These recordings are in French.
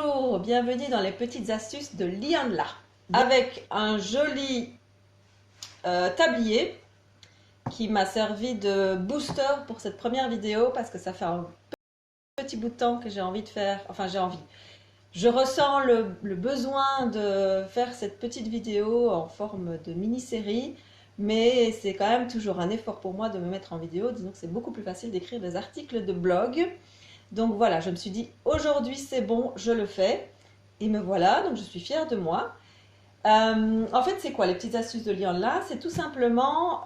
Bonjour, bienvenue dans les petites astuces de Lianla avec un joli tablier qui m'a servi de booster pour cette première vidéo parce que ça fait un petit bout de temps que j'ai envie de faire, je ressens le besoin de faire cette petite vidéo en forme de mini-série, mais c'est quand même toujours un effort pour moi de me mettre en vidéo, disons que c'est beaucoup plus facile d'écrire des articles de blog. Donc voilà, je me suis dit aujourd'hui c'est bon, je le fais. Et me voilà, donc je suis fière de moi. En fait, c'est quoi les petites astuces de Lianla? C'est tout simplement,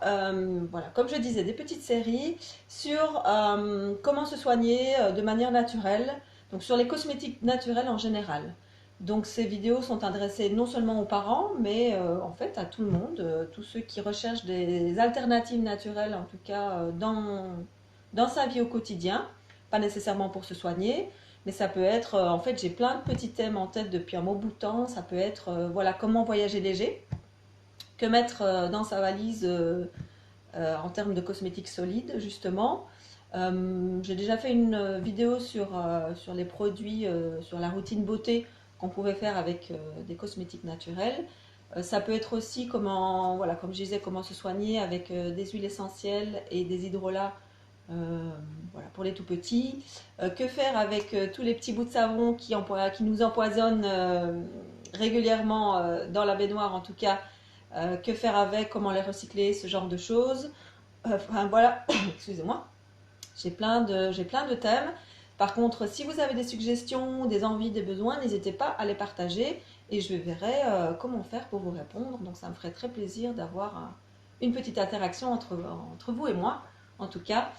voilà, comme je disais, des petites séries sur comment se soigner de manière naturelle, donc sur les cosmétiques naturels en général. Donc ces vidéos sont adressées non seulement aux parents, mais en fait à tout le monde, tous ceux qui recherchent des alternatives naturelles, en tout cas dans sa vie au quotidien, pas nécessairement pour se soigner, mais ça peut être, en fait, j'ai plein de petits thèmes en tête depuis un bon bout de temps. Ça peut être, voilà, comment voyager léger, que mettre dans sa valise en termes de cosmétiques solides, justement. J'ai déjà fait une vidéo sur les produits, sur la routine beauté qu'on pouvait faire avec des cosmétiques naturels. Ça peut être aussi comment, voilà, comme je disais, comment se soigner avec des huiles essentielles et des hydrolats voilà, pour les tout petits. Que faire avec tous les petits bouts de savon qui nous empoisonnent régulièrement dans la baignoire en tout cas. Que faire avec, comment les recycler, ce genre de choses. Enfin voilà, excusez-moi. J'ai plein de thèmes. Par contre, si vous avez des suggestions, des envies, des besoins, n'hésitez pas à les partager et je verrai comment faire pour vous répondre. Donc ça me ferait très plaisir d'avoir une petite interaction entre vous et moi, en tout cas.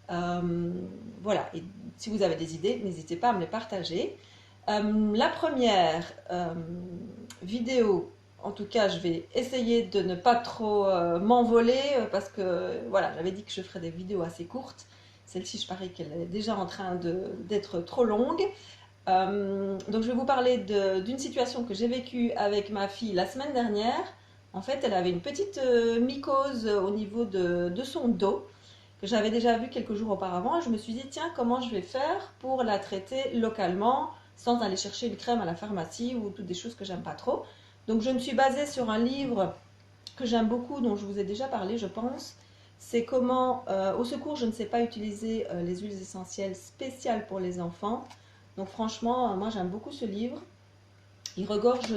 Voilà, et si vous avez des idées, n'hésitez pas à me les partager. La première vidéo, en tout cas, je vais essayer de ne pas trop m'envoler parce que voilà, j'avais dit que je ferais des vidéos assez courtes. Celle-ci, je parie qu'elle est déjà en train d'être trop longue. Donc, je vais vous parler d'une situation que j'ai vécue avec ma fille la semaine dernière. En fait, elle avait une petite mycose au niveau de son dos que j'avais déjà vu quelques jours auparavant. Et je me suis dit, tiens, comment je vais faire pour la traiter localement sans aller chercher une crème à la pharmacie ou toutes des choses que j'aime pas trop. Donc, je me suis basée sur un livre que j'aime beaucoup, dont je vous ai déjà parlé, je pense. C'est comment, au secours, je ne sais pas utiliser les huiles essentielles spéciales pour les enfants. Donc franchement, moi j'aime beaucoup ce livre. Il regorge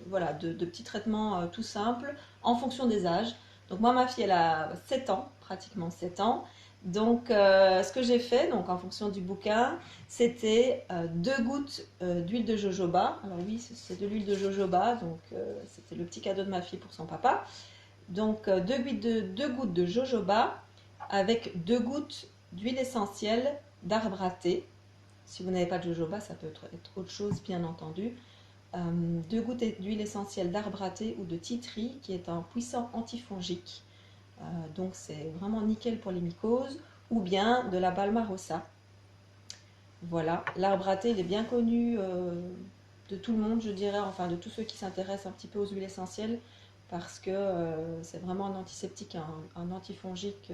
voilà, de petits traitements tout simples en fonction des âges. Donc moi, ma fille, elle a 7 ans, pratiquement 7 ans. Donc ce que j'ai fait, donc en fonction du bouquin, c'était 2 gouttes d'huile de jojoba. Alors oui, c'est de l'huile de jojoba, donc c'était le petit cadeau de ma fille pour son papa. Donc 2 gouttes de jojoba avec 2 gouttes d'huile essentielle d'arbre à thé. Si vous n'avez pas de jojoba, ça peut être autre chose, bien entendu. 2 gouttes d'huile essentielle d'arbre à thé ou de tea tree, qui est un puissant antifongique. Donc c'est vraiment nickel pour les mycoses. Ou bien de la balma-rossa. Voilà, l'arbre à thé, il est bien connu de tout le monde, je dirais, enfin de tous ceux qui s'intéressent un petit peu aux huiles essentielles, parce que c'est vraiment un antiseptique, un antifongique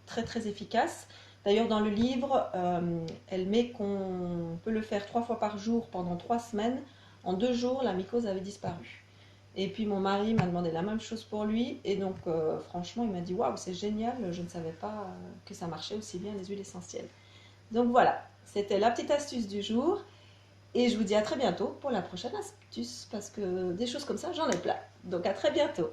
très très efficace. D'ailleurs, dans le livre, elle met qu'on peut le faire 3 fois par jour pendant 3 semaines. En 2 jours, la mycose avait disparu. Et puis mon mari m'a demandé la même chose pour lui. Et donc, franchement, il m'a dit « Waouh, c'est génial, je ne savais pas que ça marchait aussi bien les huiles essentielles. » Donc voilà, c'était la petite astuce du jour. Et je vous dis à très bientôt pour la prochaine astuce, parce que des choses comme ça, j'en ai plein. Donc à très bientôt.